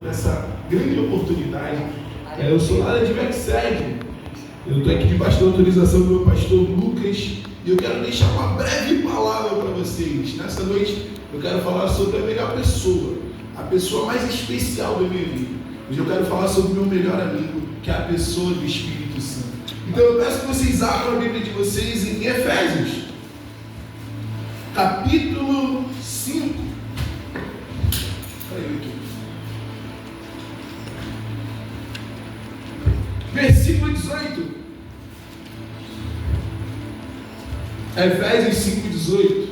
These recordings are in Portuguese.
Essa grande oportunidade. Eu sou lá de Backside. Eu estou aqui debaixo da autorização do meu pastor Lucas e eu quero deixar uma breve palavra para vocês. Nessa noite eu quero falar sobre a melhor pessoa, a pessoa mais especial da minha vida. Hoje eu quero falar sobre o meu melhor amigo, que é a pessoa do Espírito Santo. Então eu peço que vocês abram a Bíblia de vocês em Efésios, capítulo 5. Versículo 18. Efésios 5, 18.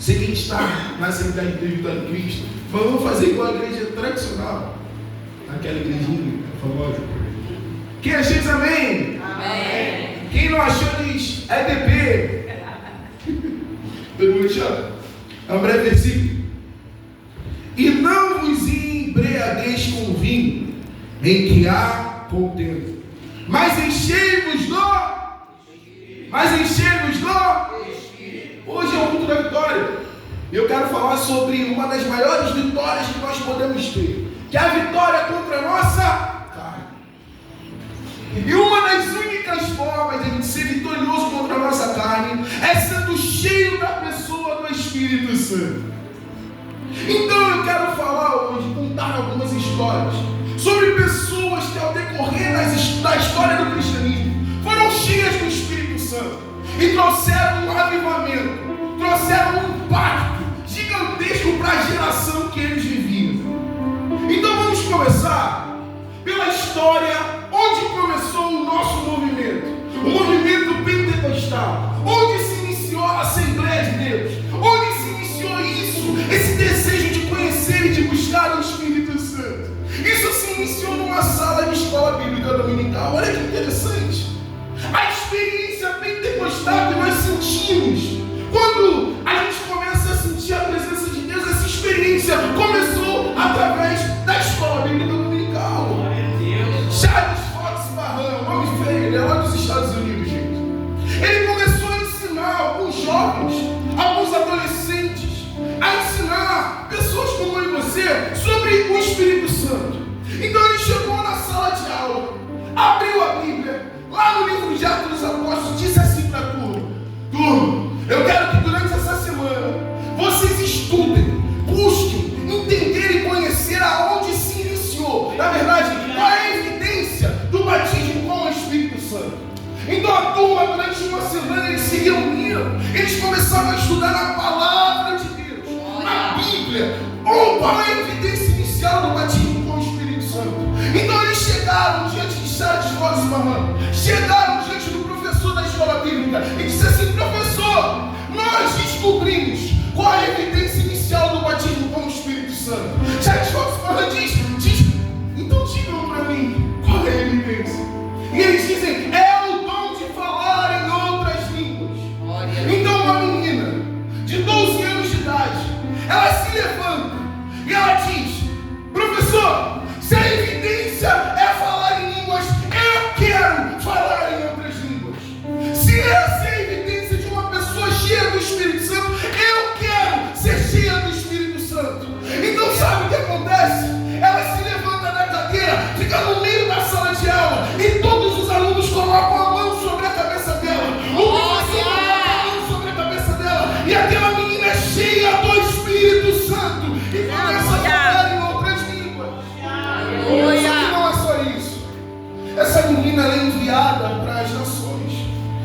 Sei que a gente está na Assembleia de Deus Vitória em Cristo, mas vamos fazer igual a igreja tradicional, aquela igrejinha famosa. Quem achou diz amém? Amém. Quem não achou diz EDP. Todo mundo achou? É um breve versículo. E não vos embriagueis com vinho, em que há contenda, mas enchei-vos do Espírito. Hoje é o culto da vitória. Eu quero falar sobre uma das maiores vitórias que nós podemos ter, que é a vitória contra a nossa carne. E uma das únicas formas de a gente ser vitorioso contra a nossa carne é sendo cheio da pessoa do Espírito Santo. Então eu quero falar hoje, contar algumas histórias sobre pessoas que ao decorrer da história do cristianismo foram cheias do Espírito Santo e trouxeram um avivamento, trouxeram um impacto gigantesco para a geração que eles viviam. Então vamos começar pela história onde começou o nosso movimento, o movimento pentecostal, onde se iniciou a Assembleia de Deus, onde se iniciou esse desejo de conhecer e de buscar o Espírito Santo. Isso se iniciou numa sala de escola bíblica dominical. Olha que interessante. A experiência pentecostal que nós sentimos quando a gente começa a sentir a presença de Deus, essa experiência começou através da escola bíblica dominical. Charles Fox Barran, o nome feio, ele é lá dos Estados Unidos, gente. Ele começou a ensinar alguns jovens, alguns adolescentes, a ensinar pessoas como eu e você sobre o Espírito Santo. Então ele chegou na sala de aula, abriu a Bíblia, lá no livro de Atos dos Apóstolos, disse assim para a turma: eu quero que durante essa semana vocês estudem, busquem, entender e conhecer aonde se iniciou, na verdade, qual é a evidência do batismo com o Espírito Santo. Então a turma, durante uma semana, eles se reuniram, eles começaram a estudar na palavra de Deus, na Bíblia, qual é a evidência inicial do batismo com o Espírito Santo. Então eles chegaram diante de Charles Fox Barran, chegaram diante do professor da escola bíblica e disseram assim: professor, nós descobrimos qual é a evidência inicial do batismo com o Espírito Santo. Charles Fox Barran diz, então digam para mim qual é a evidência. E eles dizem: é o dom de falar em outras línguas. Então uma menina de 12 anos de idade, ela se levanta e ela diz: professor, se a evidência é falar em línguas, eu quero falar em outras línguas. Se essa é a evidência de uma pessoa cheia do Espírito Santo, eu quero ser cheia do Espírito Santo. Então sabe o que acontece? Ela se levanta da cadeira, fica no meio da sala de aula e todos os alunos colocam a mão sobre a cabeça dela. O professor coloca a mão sobre a cabeça dela e aquela menina é cheia do Espírito Santo e começa a falar em outras línguas. Só que não é só isso. Essa menina ela é enviada para as nações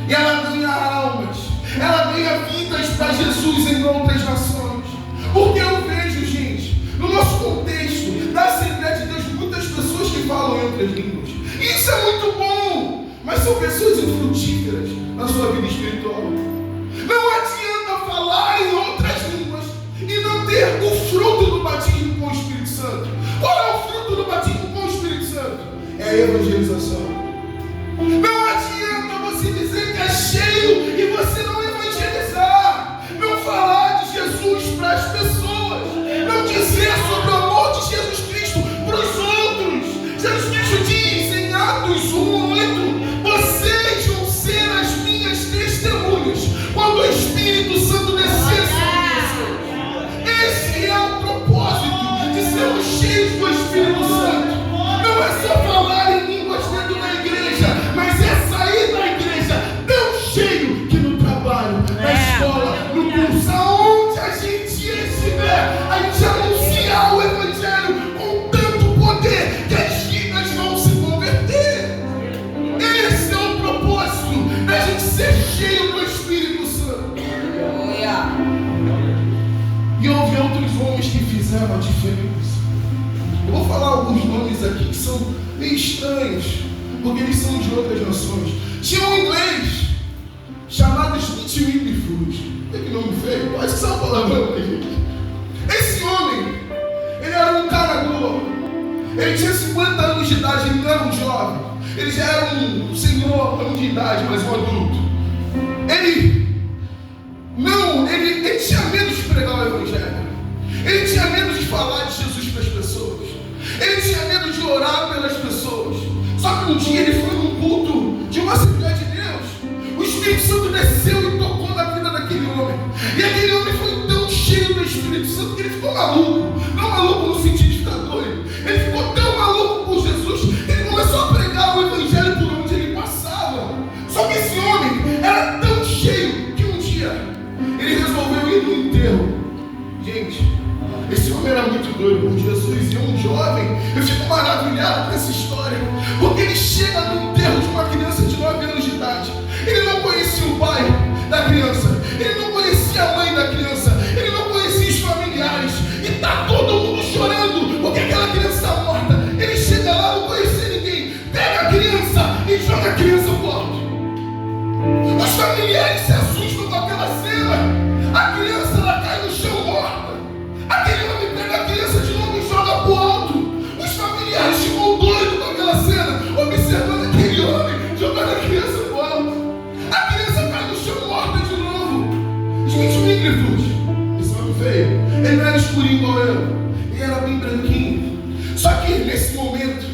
e ela ganha almas, ela ganha vidas para Jesus em outras nações. Porque eu vejo, gente, no nosso contexto da Assembleia de Deus, muitas pessoas que falam em outras línguas. Isso é muito bom, mas são pessoas infrutíferas na sua vida espiritual. Não adianta falar em outras línguas e não ter o fruto do batismo com o Espírito Santo. Qual é o fruto do batismo com o Espírito Santo? É a evangelização. Não adianta você dizer que é cheio e você não evangelizar, não falar de Jesus para as pessoas, não dizer sobre o amor de Jesus Cristo para os outros. Jesus Cristo diz em Atos 1:8: vocês vão ser as minhas testemunhas quando o Espírito Santo descer sobre vocês. Esse é o propósito de sermos cheios do Espírito aqui que são meio estranhos, porque eles são de outras nações. Tinha um inglês chamado Smith Wigglesworth. Que nome feio? Pode ser uma palavrão pra gente. Esse homem, ele era um carador. Ele tinha 50 anos de idade, ele não era um jovem. Ele já era um senhor de idade, mas um adulto. Ele tinha medo de pregar o evangelho. Ele tinha medo de falar de Jesus para as pessoas. Ele tinha medo de orar pelas pessoas. Só que um dia ele foi num culto de uma Assembleia de Deus. O Espírito Santo desceu e tocou na vida daquele homem. E aquele homem foi tão cheio do Espírito Santo que ele ficou maluco. Não maluco no sentido de ficar doido. Ele ficou tão maluco por Jesus que ele começou a pregar o evangelho por onde ele passava. Só que esse homem era tão cheio que um dia ele resolveu ir no enterro. Gente, esse homem era muito doido por Jesus. E um jovem, eu fico maravilhado com essa história, porque ele chega no enterro de uma criança de 9 anos de idade. Ele não conhecia o pai da criança, ele não conhecia a mãe da criança, ele não conhecia os familiares, e está todo mundo chorando porque aquela criança está morta. Ele chega lá, não conhecia ninguém, pega a criança e joga a criança pro alto. Os familiares se assustam com aquela cena. A criança, ela cai no chão morta. Aquele homem pega a criança de novo e joga pro alto. Os familiares ficam doidos com aquela cena, observando aquele homem jogando a criança pro alto. A criança cai no chão morta de novo. Smith Wigglesworth, esse nome feio, ele não era escurinho igual eu, ele era bem branquinho. Só que nesse momento,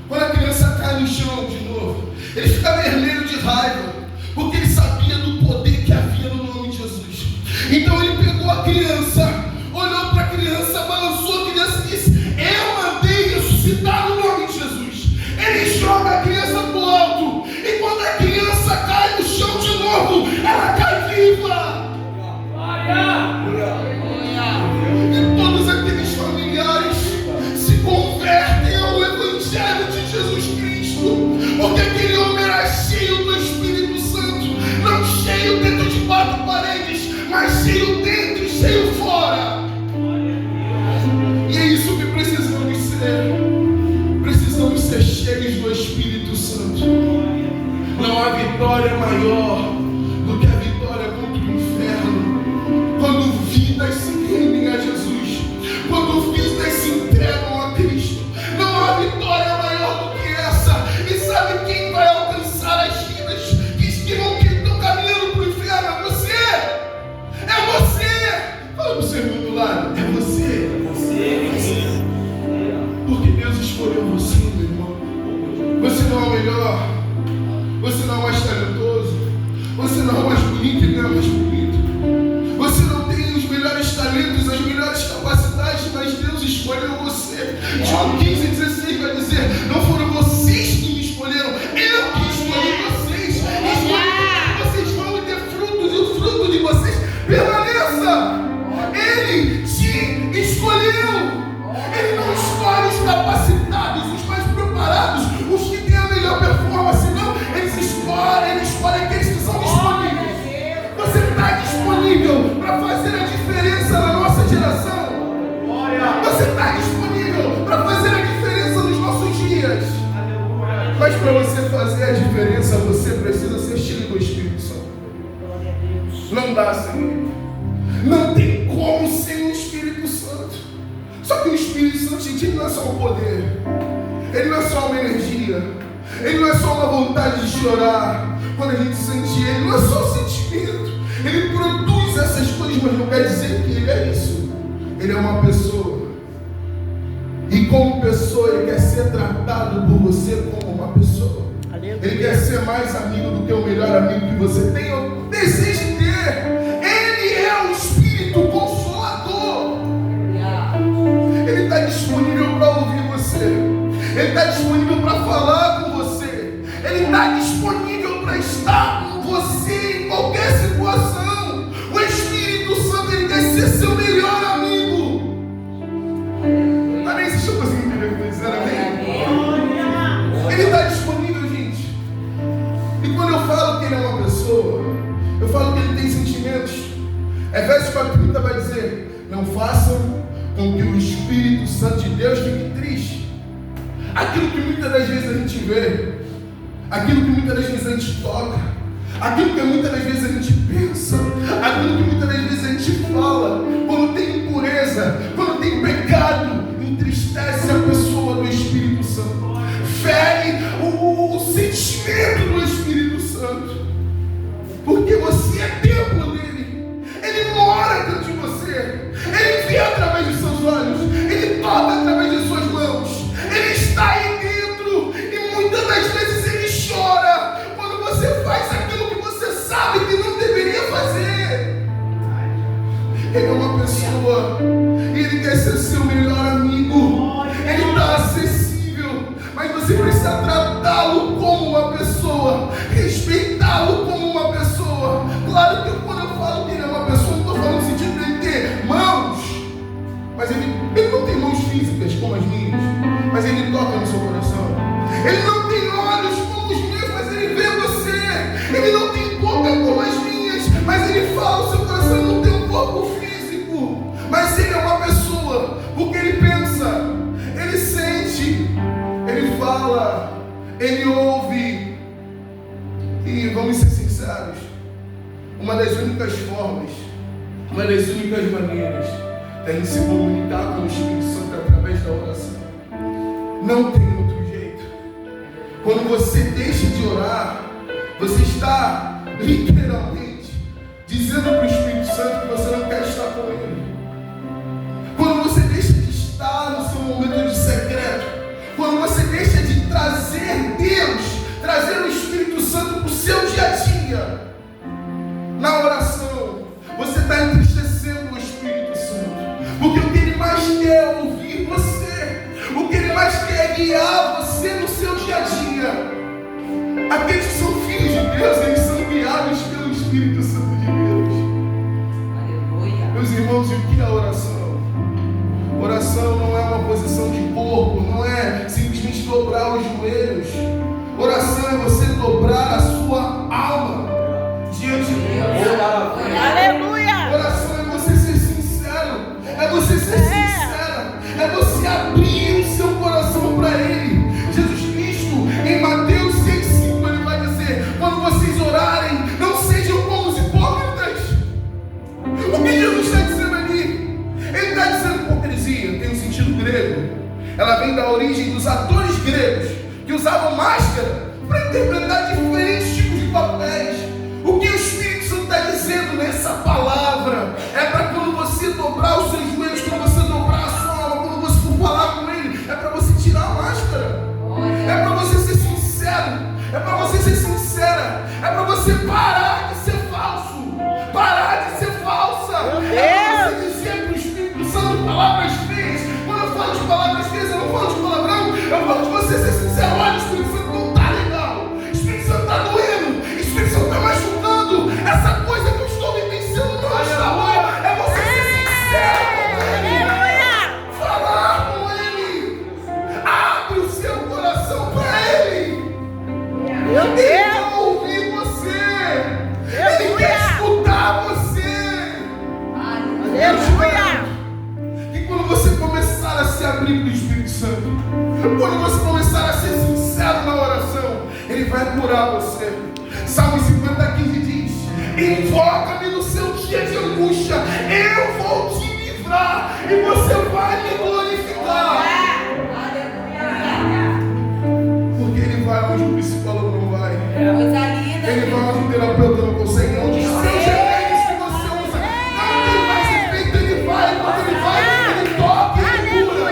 quando a criança cai no chão de novo, ele fica vermelho de raiva, porque ele sabia do poder que havia no nome de Jesus. Então ele pegou a criança, olhou para a criança, balançou a criança e disse: eu mandei ressuscitar no nome de Jesus. Ele joga a criança pro alto, e quando a criança cai no chão de novo, ela cai viva. E todos aqueles familiares se convertem ao Evangelho de Jesus Cristo, porque aquele homem era cheio do Espírito Santo, não cheio dentro de 4 paredes, mas cheio dentro e cheio fora. E é isso que precisamos ser. Precisamos ser cheios do Espírito Santo. Não há vitória maior do que a vitória contra o inferno. Quando vidas se rendem a Jesus, quando vidas se entregam a Cristo, não há vitória maior do que essa. E sabe quem vai alcançar as vidas que estão caminhando para o inferno? É você! É você! Fala para o seu irmão do lado, é você! Porque Deus escolheu você, meu irmão. Você não é o melhor, você não é o mais talentoso, você não é o mais bonito e não é o mais bonito. Você não tem os melhores talentos, as melhores capacidades, mas Deus escolheu você. João 15:16 vai dizer: não foram vocês que me escolheram, eu que escolhi vocês. Escolhi que vocês vão ter frutos, e o fruto de vocês permaneça. Ele te escolheu. Ele não escolhe os capacitados, os mais preparados, os que têm a melhor performance, não. Ele escolhe aqueles que são disponíveis. Você está disponível para fazer a diferença na nossa geração? Você está disponível para fazer a diferença nos nossos dias? Mas para você fazer a diferença, você precisa ser cheio do Espírito Santo. Não dá, Senhor. Não tem como sem o Espírito Santo. Só que o Espírito Santo, gente, ele não é só um poder, ele não é só uma energia, ele não é só uma vontade de chorar quando a gente sente ele, não é só um sentimento. Ele produz essas coisas, mas não quer dizer que ele é isso. Ele é uma pessoa, e como pessoa ele quer ser tratado por você como uma pessoa. Ele quer ser mais amigo do que o melhor amigo que você tem ou deseja ter. Ele é o Espírito Consolador. Ele está disponível para ouvir você. Ele está disponível para falar com você. Ele está disponível para estar com você em qualquer situação. O Espírito Santo, ele quer ser seu melhor amigo. Amém? Vocês estão conseguindo entender o que eu estou dizendo? Amém? Ele está disponível, gente. E quando eu falo que ele é uma pessoa, eu falo que ele tem sentimentos. Efésios 4:30 vai dizer: não façam com que o Espírito Santo de Deus fique triste. aquilo que muitas das vezes a gente vê, aquilo que muitas das vezes a gente toca, aquilo que muitas das vezes a gente pensa, aquilo que muitas das vezes a gente fala, quando tem impureza, quando tem pecado, entristece a pessoa do Espírito Santo, fere o sentimento do Espírito Santo, porque você é templo dele, ele mora dentro de você, ele vê através dos seus olhos, ele toca através de suas mãos, ele está aí dentro, e muitas das vezes ele chora quando você faz aquilo que você sabe que não deveria fazer. Ele é uma pessoa, e ele quer ser seu melhor amigo, ele está acessível, mas você precisa tratá-lo como uma pessoa, respeitá-lo como uma pessoa. Claro que quando eu falo que ele é uma pessoa, não estou falando no sentido de ele ter mãos, mas ele não tem mãos físicas como as minhas, mas ele toca no seu coração. Ele não tem olhos como os meus, mas ele vê você. Ele não tem boca como as minhas, mas ele fala o seu coração. Ele não tem um corpo físico, mas ele é uma pessoa, porque ele pensa, ele sente, ele fala, ele ouve. E vamos ser sinceros, uma das únicas formas, uma das únicas maneiras da gente se comunicar com o Espírito Santo é através da oração. Não tem outro jeito. Quando você deixa de orar, você está literalmente dizendo para o Espírito Santo que você não quer estar com ele. Quando você deixa de estar no seu momento de secreto, quando você deixa de trazer Deus, trazer o Espírito Santo para o seu dia a dia, na oração, você está entristecendo o Espírito Santo, porque o que ele mais quer é ouvir você, o que ele mais quer é guiar você no seu dia a dia. Aqueles que são filhos de Deus, eles são guiados pelo Espírito Santo de Deus. Aleluia. Meus irmãos, e o que é oração? Oração não é uma posição de corpo, não é simplesmente dobrar os joelhos. Oração é você dobrar a sua alma diante de Deus. Aleluia. Oração é você ser sincero, é você ser sincera, é você abrir o seu coração para Ele. Jesus Cristo, em Mateus 6,5, Ele vai dizer: quando vocês orarem, não sejam como os hipócritas. O que Jesus está dizendo ali? Ele está dizendo hipocrisia, tem um sentido grego. Ela vem da origem dos atores gregos, que usavam máscara para interpretar diferentes tipos de papéis. O que o Espírito Santo está dizendo nessa palavra é para quando você dobrar os seus joelhos, quando você dobrar a sua alma, quando você for falar com Ele, é para você tirar a máscara, é para você ser sincero, é para você ser sincera, é para você parar de ser falso, parar de ser falsa, é para você dizer para o Espírito Santo palavras feias. Quando eu falo de palavras feias, eu não falo de palavrão, eu falo de você ser sincero. Olha, o Espírito Santo não está legal, o Espírito Santo está doendo, o Espírito Santo está machucando, essa coisa que eu estou vivenciando não está boa. É você ser sincero com Ele, falar com Ele, abre o seu coração para Ele. Ele quer ouvir você, Ele quer escutar você. E quando você começar a se abrir para o Espírito Santo, quando você começar a ser sincero na oração, Ele vai curar você. Salmo 50:15 diz: invoca-me no seu dia de angústia, eu vou te livrar e você vai me glorificar. Porque Ele vai onde o psicólogo não vai, Ele vai onde o terapeuta não consegue, onde os seus remédios que você usa não tem mais efeito. Ele vai, quando Ele vai, Ele toca e Ele cura.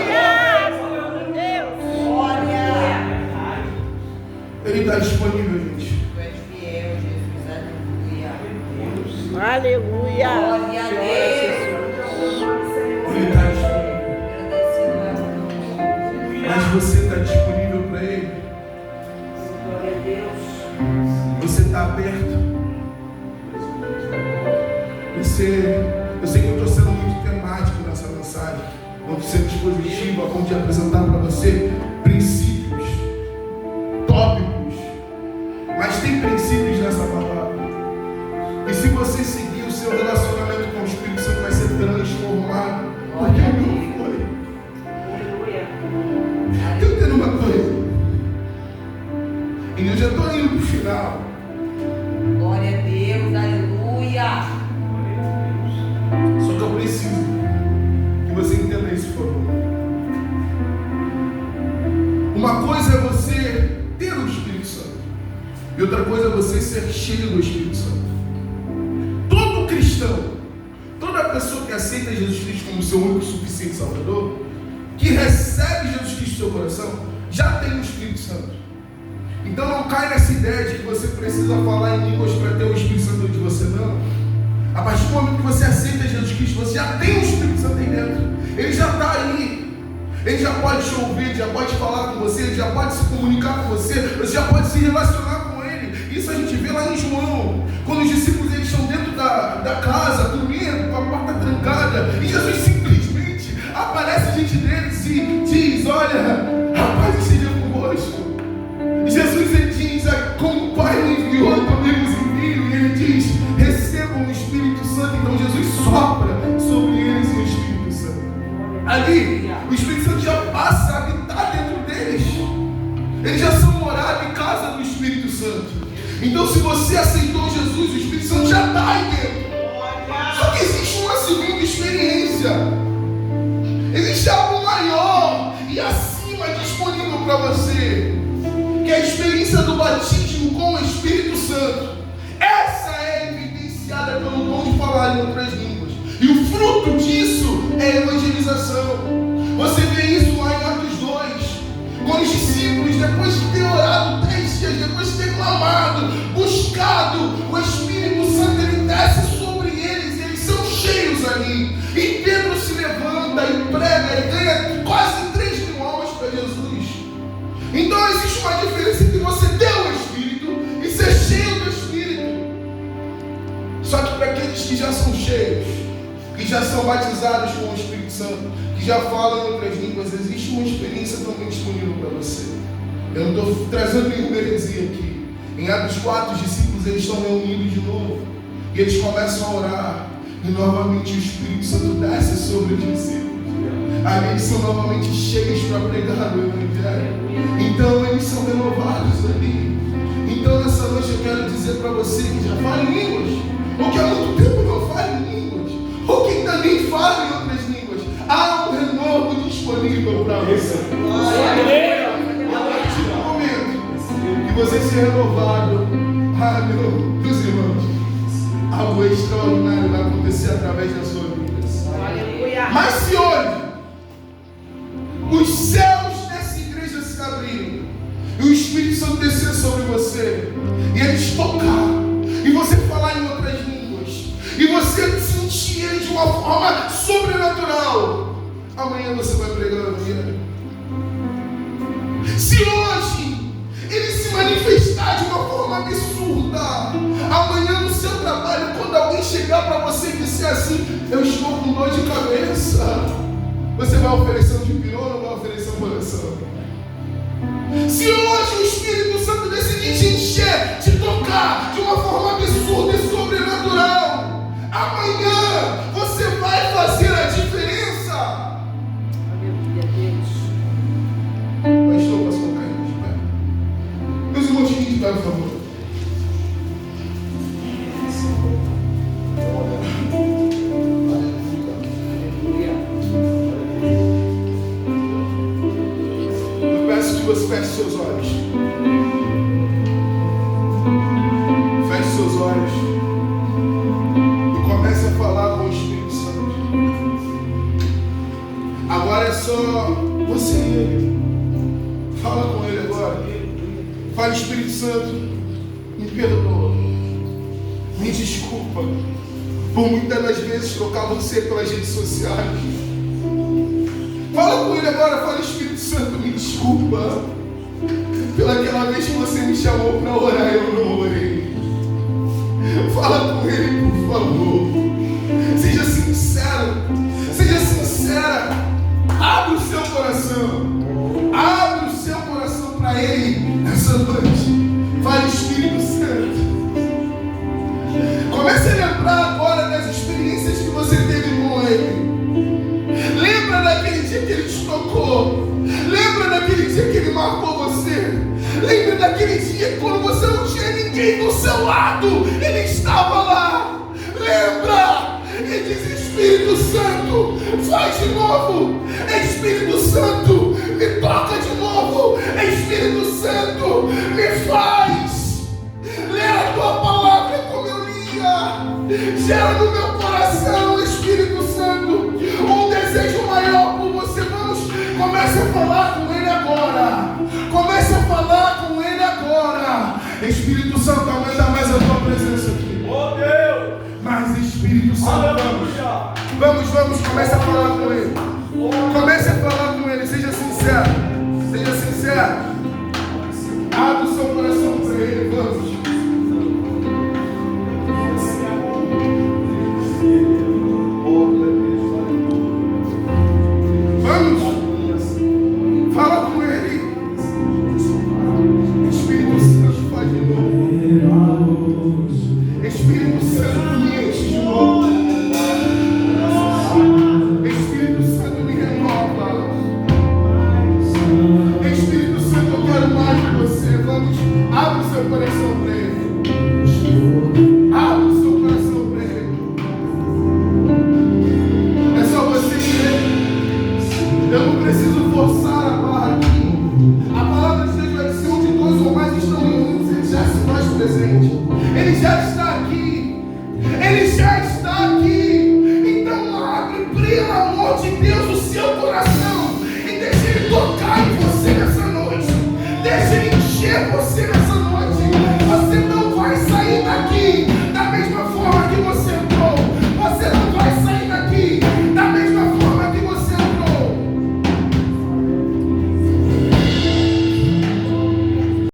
Ele está disponível, gente. Aleluia. Glória a Deus. Ele está disponível. Mas você está disponível para Ele? Glória a Deus. Você está aberto? Eu sei que eu estou sendo muito temático nessa mensagem. Não estou sendo expositivo a ponto de apresentar para você princípios, tópicos. Mas tem princípios nessa palavra. E se você seguir, o seu relacionamento com o Espírito Santo vai ser transformado. Porque o meu foi. Eu tenho uma coisa. E eu já estou indo para o final. Glória a Deus, aleluia. Só que eu preciso que você entenda isso, por favor. Uma coisa é você ter o Espírito Santo. E outra coisa é você ser cheio do Espírito Santo. Todo cristão, toda pessoa que aceita Jesus Cristo como seu único e suficiente Salvador, que recebe Jesus Cristo no seu coração, já tem o Espírito Santo. Então não cai nessa ideia de que você precisa falar em línguas para ter o Espírito Santo dentro de você, não. A partir do momento que você aceita Jesus Cristo, você já tem o Espírito Santo aí dentro. Ele já está aí. Ele já pode te ouvir, já pode falar com você, ele já pode se comunicar com você, você já pode se relacionar com ele. Isso a gente vê lá em João, quando os discípulos eles estão dentro da casa, dormindo, com a porta trancada, e Jesus simplesmente aparece diante deles e diz: olha, a paz esteja convosco. Jesus ele diz: como o Pai me enviou, também vos envio. E ele diz: recebam o Espírito Santo. Então Jesus sopra sobre eles o Espírito Santo. Ali, o Espírito Santo já passa a habitar dentro deles. Eles já são morada e casa do Espírito Santo. Então, se você aceitou Jesus, o Espírito Santo já está aí dentro. Só que existe uma segunda experiência. Existe algo maior e acima disponível para você, que é a experiência do batismo com o Espírito Santo. Essa é evidenciada pelo dom de falar em outras línguas. E o fruto disso é a evangelização. Você vê isso lá em Atos 2, quando os discípulos, depois de ter orado 3 dias, depois de ter clamado, buscado, o Espírito Santo ele desce sobre eles, eles são cheios ali. E Pedro se levanta e prega e ganha quase 3.000 almas para Jesus. Então existe uma diferença entre você ter o Espírito e ser cheio do Espírito. Só que para aqueles que já são cheios, que já são batizados com o Espírito Santo, que já falam em outras línguas, existe uma experiência também disponível para você. Eu não estou trazendo nenhuma heresia aqui. Em Atos 4, os discípulos eles estão reunidos de novo e eles começam a orar e novamente o Espírito Santo desce sobre os discípulos. Ali eles são novamente cheios para pregar o Evangelho. Então eles são renovados ali. Então nessa noite eu quero dizer para você que já fala em línguas, ou que há muito tempo não fala em línguas, ou que também fala em outras línguas, há um renovo disponível para você. A partir do momento que você se renovado, meus irmãos, algo extraordinário vai acontecer através da sua vida. Mas se hoje os céus dessa igreja se abriram e o Espírito Santo descer sobre você e eles tocar e você falar em outras línguas e você sentir ele de uma forma sobrenatural, amanhã você vai pregar o Evangelho. Se hoje ele se manifestar de uma forma absurda, amanhã no seu trabalho, quando alguém chegar para você e disser assim: eu estou com dor de cabeça, você vai oferecer um dipirona ou vai oferecer uma oração? Se hoje o Espírito Santo decidir te encher, te tocar de uma forma absurda e sobrenatural, amanhã você vai fazer a diferença. Pastor, posso colocar ele de pé? Meus irmãos, fiquem de pé, por favor. Você feche seus olhos. Feche seus olhos e comece a falar com o Espírito Santo. Agora é só você e ele. Fala com ele agora. Fala: Espírito Santo, me perdoa, me desculpa por muitas das vezes trocar você pelas redes sociais. Fala com ele agora. Fala: Espírito Santo, me desculpa pelaquela vez que você me chamou para orar e eu não orei. Fala com ele, por favor. Seja sincero. Seja sincera. Abre o seu coração. Abre o seu coração para ele nessa noite. Fala: Espírito Santo. Comece a lembrar agora das experiências que você teve com ele. Lembra daquele dia que ele te tocou. Lembra daquele dia que ele marcou você. Lembre daquele dia quando você não tinha ninguém do seu lado. Ele estava lá. Lembra? E diz: Espírito Santo, faz de novo. Espírito Santo, me toca de novo. Espírito Santo, me faz. Lê a tua palavra como eu lia. Gera no meu coração, Espírito Santo, um desejo maior por você. Vamos, comece a falar com Ele agora. Comece a falar com Ele agora. Espírito Santo, aumenta mais a tua presença aqui. Oh Deus! Mas Espírito Santo, vamos, comece a falar com Ele. Comece a falar com Ele, seja sincero.